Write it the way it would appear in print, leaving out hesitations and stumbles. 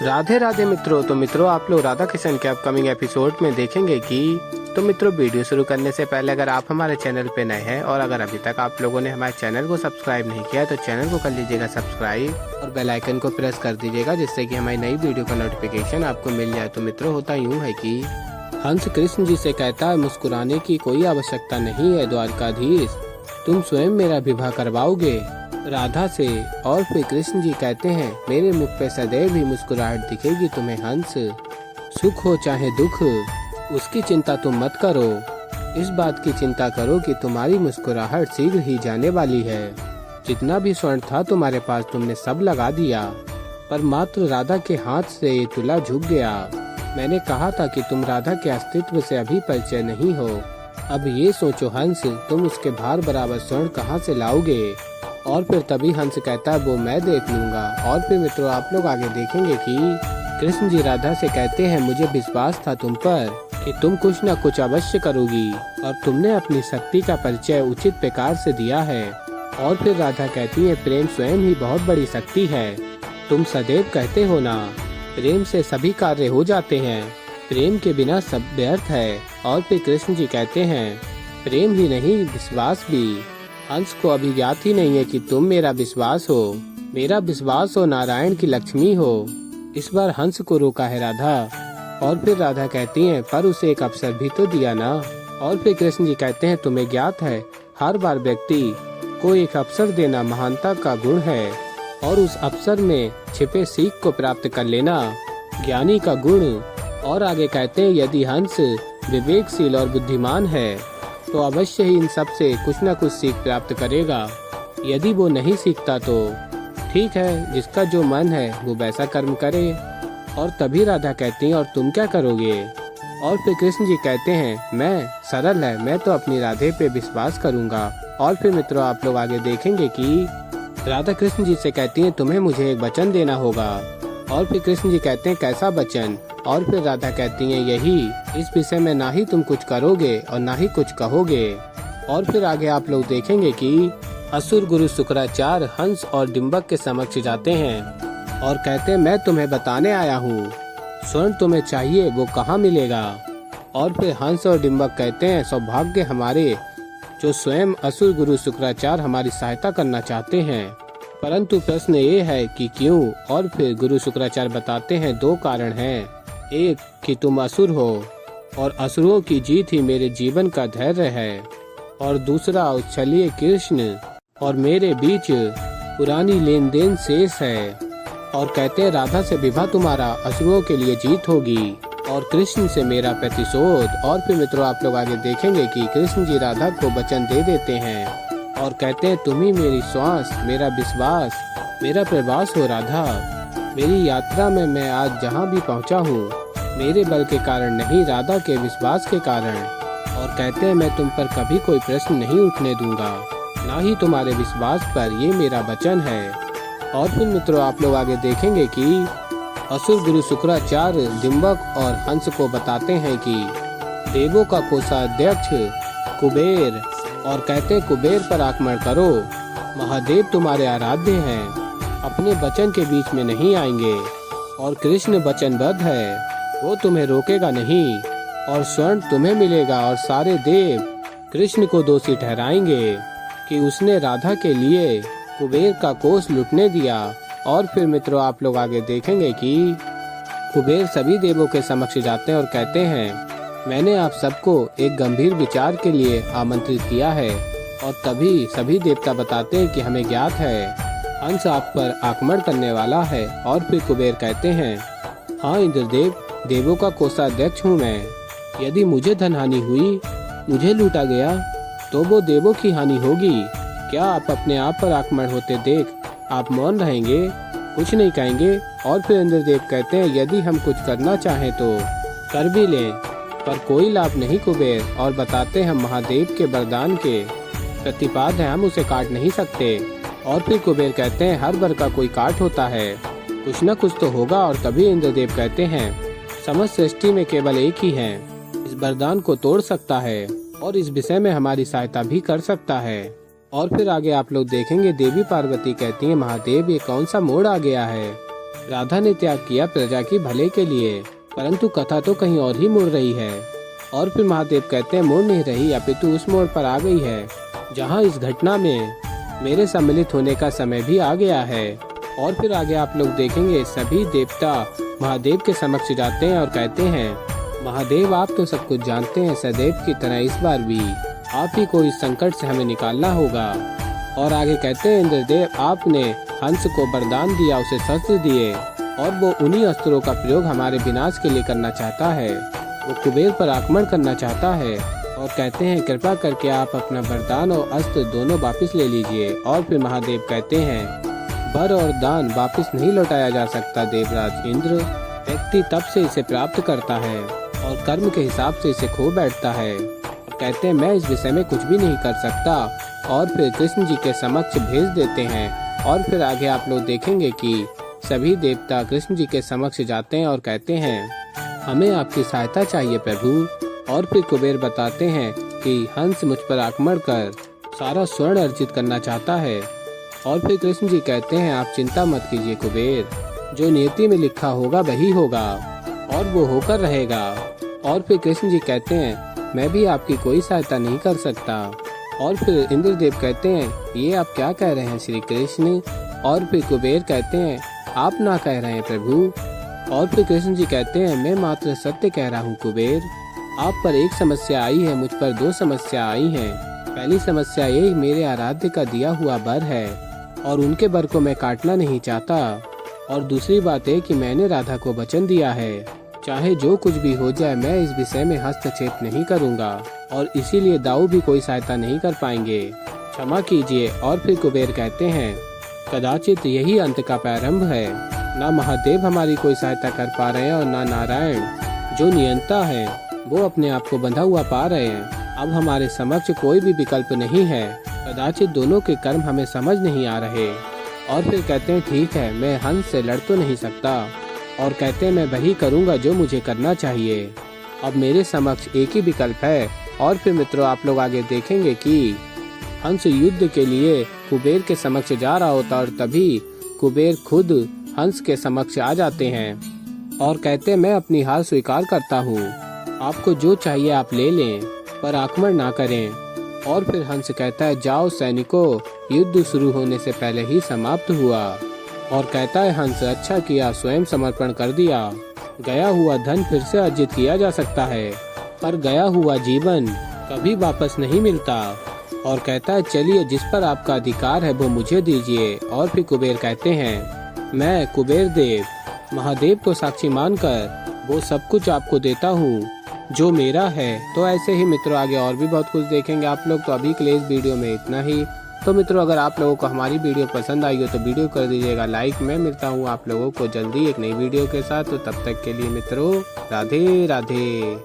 राधे राधे मित्रों। तो मित्रों, आप लोग राधा किशन के अपकमिंग एपिसोड में देखेंगे कि तो मित्रों, वीडियो शुरू करने से पहले अगर आप हमारे चैनल पे नए हैं और अगर अभी तक आप लोगों ने हमारे चैनल को सब्सक्राइब नहीं किया तो चैनल को कर लीजिएगा सब्सक्राइब और बेल आइकन को प्रेस कर दीजिएगा, जिससे कि हमारी नई वीडियो का नोटिफिकेशन आपको मिल जाए। तो मित्रों, होता यूँ है कि हंस कृष्ण जी से कहता है, मुस्कुराने की कोई आवश्यकता नहीं है द्वारकाधीश, तुम स्वयं मेरा विवाह करवाओगे राधा से। और फिर कृष्ण जी कहते हैं, मेरे मुख पे सदैव ही मुस्कुराहट दिखेगी तुम्हें हंस, सुख हो चाहे दुख उसकी चिंता तुम मत करो, इस बात की चिंता करो कि तुम्हारी मुस्कुराहट शीघ्र ही जाने वाली है। जितना भी स्वर्ण था तुम्हारे पास तुमने सब लगा दिया, पर मात्र राधा के हाथ से ये तुला झुक गया। मैंने कहा था कि तुम राधा के अस्तित्व से अभी परिचय नहीं हो। अब ये सोचो हंस, तुम उसके भार बराबर स्वर्ण कहाँ से लाओगे। और फिर तभी हंस कहता है, वो मैं देख लूंगा। और फिर मित्रों, आप लोग आगे देखेंगे कि कृष्ण जी राधा से कहते हैं, मुझे विश्वास था तुम पर कि तुम कुछ न कुछ अवश्य करोगी और तुमने अपनी शक्ति का परिचय उचित प्रकार से दिया है। और फिर राधा कहती है, प्रेम स्वयं ही बहुत बड़ी शक्ति है। तुम सदैव कहते हो ना, प्रेम से सभी कार्य हो जाते हैं, प्रेम के बिना सब व्यर्थ है। और फिर कृष्ण जी कहते हैं, प्रेम ही नहीं विश्वास भी। हंस को अभी ज्ञात ही नहीं है कि तुम मेरा विश्वास हो, मेरा विश्वास हो नारायण की लक्ष्मी हो। इस बार हंस को रोका है राधा। और फिर राधा कहती हैं, पर उसे एक अवसर भी तो दिया ना। और फिर कृष्ण जी कहते हैं, तुम्हें ज्ञात है हर बार व्यक्ति को एक अवसर देना महानता का गुण है और उस अवसर में छिपे सीख को प्राप्त कर लेना ज्ञानी का गुण। और आगे कहते हैं, यदि हंस विवेकशील और बुद्धिमान है तो अवश्य ही इन सब से कुछ न कुछ सीख प्राप्त करेगा। यदि वो नहीं सीखता तो ठीक है, जिसका जो मन है वो वैसा कर्म करे। और तभी राधा कहती है, और तुम क्या करोगे। और फिर कृष्ण जी कहते हैं, मैं सरल है, मैं तो अपनी राधे पे विश्वास करूंगा। और फिर मित्रों, आप लोग आगे देखेंगे कि राधा कृष्ण जी से कहती है, तुम्हें मुझे एक वचन देना होगा। और फिर कृष्ण जी कहते हैं, कैसा वचन। और फिर राधा कहती हैं, यही, इस विषय में ना ही तुम कुछ करोगे और ना ही कुछ कहोगे। और फिर आगे आप लोग देखेंगे कि असुर गुरु शुक्राचार्य हंस और डिंबक के समक्ष जाते हैं और कहते हैं, मैं तुम्हें बताने आया हूँ, स्वर्ण तुम्हें चाहिए वो कहाँ मिलेगा। और फिर हंस और डिंबक कहते हैं, सौभाग्य हमारे जो स्वयं असुर गुरु शुक्राचार्य हमारी सहायता करना चाहते हैं, परंतु प्रश्न ये है कि क्यों। और फिर गुरु शुक्राचार्य बताते हैं, दो कारण हैं, एक कि तुम असुर हो और असुरों की जीत ही मेरे जीवन का धैर्य है, और दूसरा उच्छलिए कृष्ण और मेरे बीच पुरानी लेन देन शेष है। और कहते हैं, राधा से विवाह तुम्हारा असुरों के लिए जीत होगी और कृष्ण से मेरा प्रतिशोध। और फिर मित्रों, आप लोग आगे देखेंगे कि कृष्ण जी राधा को वचन दे देते हैं और कहते हैं, तुम ही मेरी श्वास, मेरा विश्वास, मेरा प्रवास हो राधा। मेरी यात्रा में मैं आज जहाँ भी पहुँचा हूँ मेरे बल के कारण नहीं, राधा के विश्वास के कारण। और कहते हैं, मैं तुम पर कभी कोई प्रश्न नहीं उठने दूंगा, ना ही तुम्हारे विश्वास पर, ये मेरा वचन है। और फिर मित्रों, आप लोग आगे देखेंगे कि असुर गुरु शुक्राचार्य डिंबक और हंस को बताते हैं कि देवों का कोषाध्यक्ष कुबेर, और कहते हैं, कुबेर पर आक्रमण करो, महादेव तुम्हारे आराध्य हैं, अपने वचन के बीच में नहीं आएंगे। और कृष्ण वचनबद्ध है, वो तुम्हें रोकेगा नहीं और स्वर्ण तुम्हें मिलेगा। और सारे देव कृष्ण को दोषी ठहराएंगे कि उसने राधा के लिए कुबेर का कोष लूटने दिया। और फिर मित्रों, आप लोग आगे देखेंगे कि कुबेर सभी देवों के समक्ष जाते हैं और कहते हैं, मैंने आप सबको एक गंभीर विचार के लिए आमंत्रित किया है। और तभी सभी देवता बताते हैं कि हमें ज्ञात है हंस आप पर आक्रमण करने वाला है। और फिर कुबेर कहते हैं, हाँ इंद्रदेव, देवों का कोषाध्यक्ष हूँ मैं। यदि मुझे धन हानि हुई, मुझे लूटा गया, तो वो देवों की हानि होगी। क्या आप अपने आप पर आक्रमण होते देख आप मौन रहेंगे, कुछ नहीं कहेंगे। और फिर इंद्रदेव कहते हैं, यदि हम कुछ करना चाहें तो कर भी लें, पर कोई लाभ नहीं कुबेर। और बताते हैं, महादेव के वरदान के प्रतिपाद है, हम उसे काट नहीं सकते। और फिर कुबेर कहते हैं, हर वर का कोई काट होता है, कुछ न कुछ तो होगा। और तभी इंद्रदेव कहते हैं, समस्त सृष्टि में केवल एक ही है, इस वरदान को तोड़ सकता है और इस विषय में हमारी सहायता भी कर सकता है। और फिर आगे आप लोग देखेंगे, देवी पार्वती कहती हैं, महादेव ये कौन सा मोड़ आ गया है, राधा ने त्याग किया प्रजा की भले के लिए, परंतु कथा तो कहीं और ही मुड़ रही है। और फिर महादेव कहते हैं मुड़ नहीं रही, अपितु उस मोड़ पर आ गई है जहां इस घटना में मेरे सम्मिलित होने का समय भी आ गया है। और फिर आगे आप लोग देखेंगे सभी देवता महादेव के समक्ष जाते हैं और कहते हैं महादेव आप तो सब कुछ जानते हैं, सदैव की तरह इस बार भी आप ही को इस संकट से हमें निकालना होगा। और आगे कहते हैं इंद्रदेव आपने हंस को वरदान दिया, उसे शस्त्र दिए और वो उन्हीं अस्त्रों का प्रयोग हमारे विनाश के लिए करना चाहता है। वो कुबेर पर आक्रमण करना चाहता है और कहते हैं कृपा करके आप अपना वरदान और अस्त्र दोनों वापस ले लीजिए। और फिर महादेव कहते हैं वर और दान वापस नहीं लौटाया जा सकता देवराज इंद्र, व्यक्ति तब से इसे प्राप्त करता है और कर्म के हिसाब से इसे खो बैठता है। और कहते हैं मैं इस विषय में कुछ भी नहीं कर सकता। और फिर कृष्ण जी के समक्ष भेज देते हैं। और फिर आगे आप लोग देखेंगे कि सभी देवता कृष्ण जी के समक्ष जाते हैं और कहते हैं हमें आपकी सहायता चाहिए प्रभु। और फिर कुबेर बताते हैं कि हंस मुझ पर आक्रमण कर सारा स्वर्ण अर्जित करना चाहता है। और फिर कृष्ण जी कहते हैं आप चिंता मत कीजिए कुबेर, जो नियति में लिखा होगा वही होगा और वो होकर रहेगा। और फिर कृष्ण जी कहते हैं मैं भी आपकी कोई सहायता नहीं कर सकता। और फिर इंद्रदेव कहते हैं ये आप क्या कह रहे हैं श्री कृष्ण। और फिर कुबेर कहते हैं आप ना कह रहे हैं प्रभु। और फिर कृष्ण जी कहते हैं मैं मात्र सत्य कह रहा हूँ कुबेर, आप पर एक समस्या आई है, मुझ पर दो समस्या आई हैं। पहली समस्या ये मेरे आराध्य का दिया हुआ वर है और उनके वर को मैं काटना नहीं चाहता। और दूसरी बात है कि मैंने राधा को वचन दिया है चाहे जो कुछ भी हो जाए मैं इस विषय में हस्तक्षेप नहीं करूंगा और इसीलिए दाऊ भी कोई सहायता नहीं कर पाएंगे, क्षमा कीजिए। और फिर कुबेर कहते हैं कदाचित यही अंत का प्रारंभ है, ना महादेव हमारी कोई सहायता कर पा रहे हैं और ना नारायण जो नियंता है वो अपने आप को बंधा हुआ पा रहे हैं। अब हमारे समक्ष कोई भी विकल्प नहीं है, कदाचित दोनों के कर्म हमें समझ नहीं आ रहे। और फिर कहते हैं ठीक है मैं हंस से लड़ तो नहीं सकता, और कहते हैं मैं वही करूंगा जो मुझे करना चाहिए। अब मेरे समक्ष एक ही विकल्प है। और फिर मित्रों आप लोग आगे देखेंगे कि हंस युद्ध के लिए कुबेर के समक्ष जा रहा होता और तभी कुबेर खुद हंस के समक्ष आ जाते हैं और कहते हैं मैं अपनी हार स्वीकार करता हूँ, आपको जो चाहिए आप ले लें पर आक्रमण ना करें। और फिर हंस कहता है जाओ सैनिकों, युद्ध शुरू होने से पहले ही समाप्त हुआ। और कहता है हंस अच्छा किया, स्वयं समर्पण कर दिया। गया हुआ धन फिर से अर्जित किया जा सकता है पर गया हुआ जीवन कभी वापस नहीं मिलता। और कहता है चलिए जिस पर आपका अधिकार है वो मुझे दीजिए। और फिर कुबेर कहते हैं मैं कुबेर देव महादेव को साक्षी मानकर वो सब कुछ आपको देता हूँ जो मेरा है। तो ऐसे ही मित्रों आगे और भी बहुत कुछ देखेंगे आप लोग। तो अभी के लिए इस वीडियो में इतना ही। तो मित्रों अगर आप लोगों को हमारी वीडियो पसंद आई हो तो वीडियो कर दीजिएगा लाइक। मैं मिलता हूँ आप लोगों को जल्दी एक नई वीडियो के साथ, तो तब तक के लिए मित्रों राधे राधे।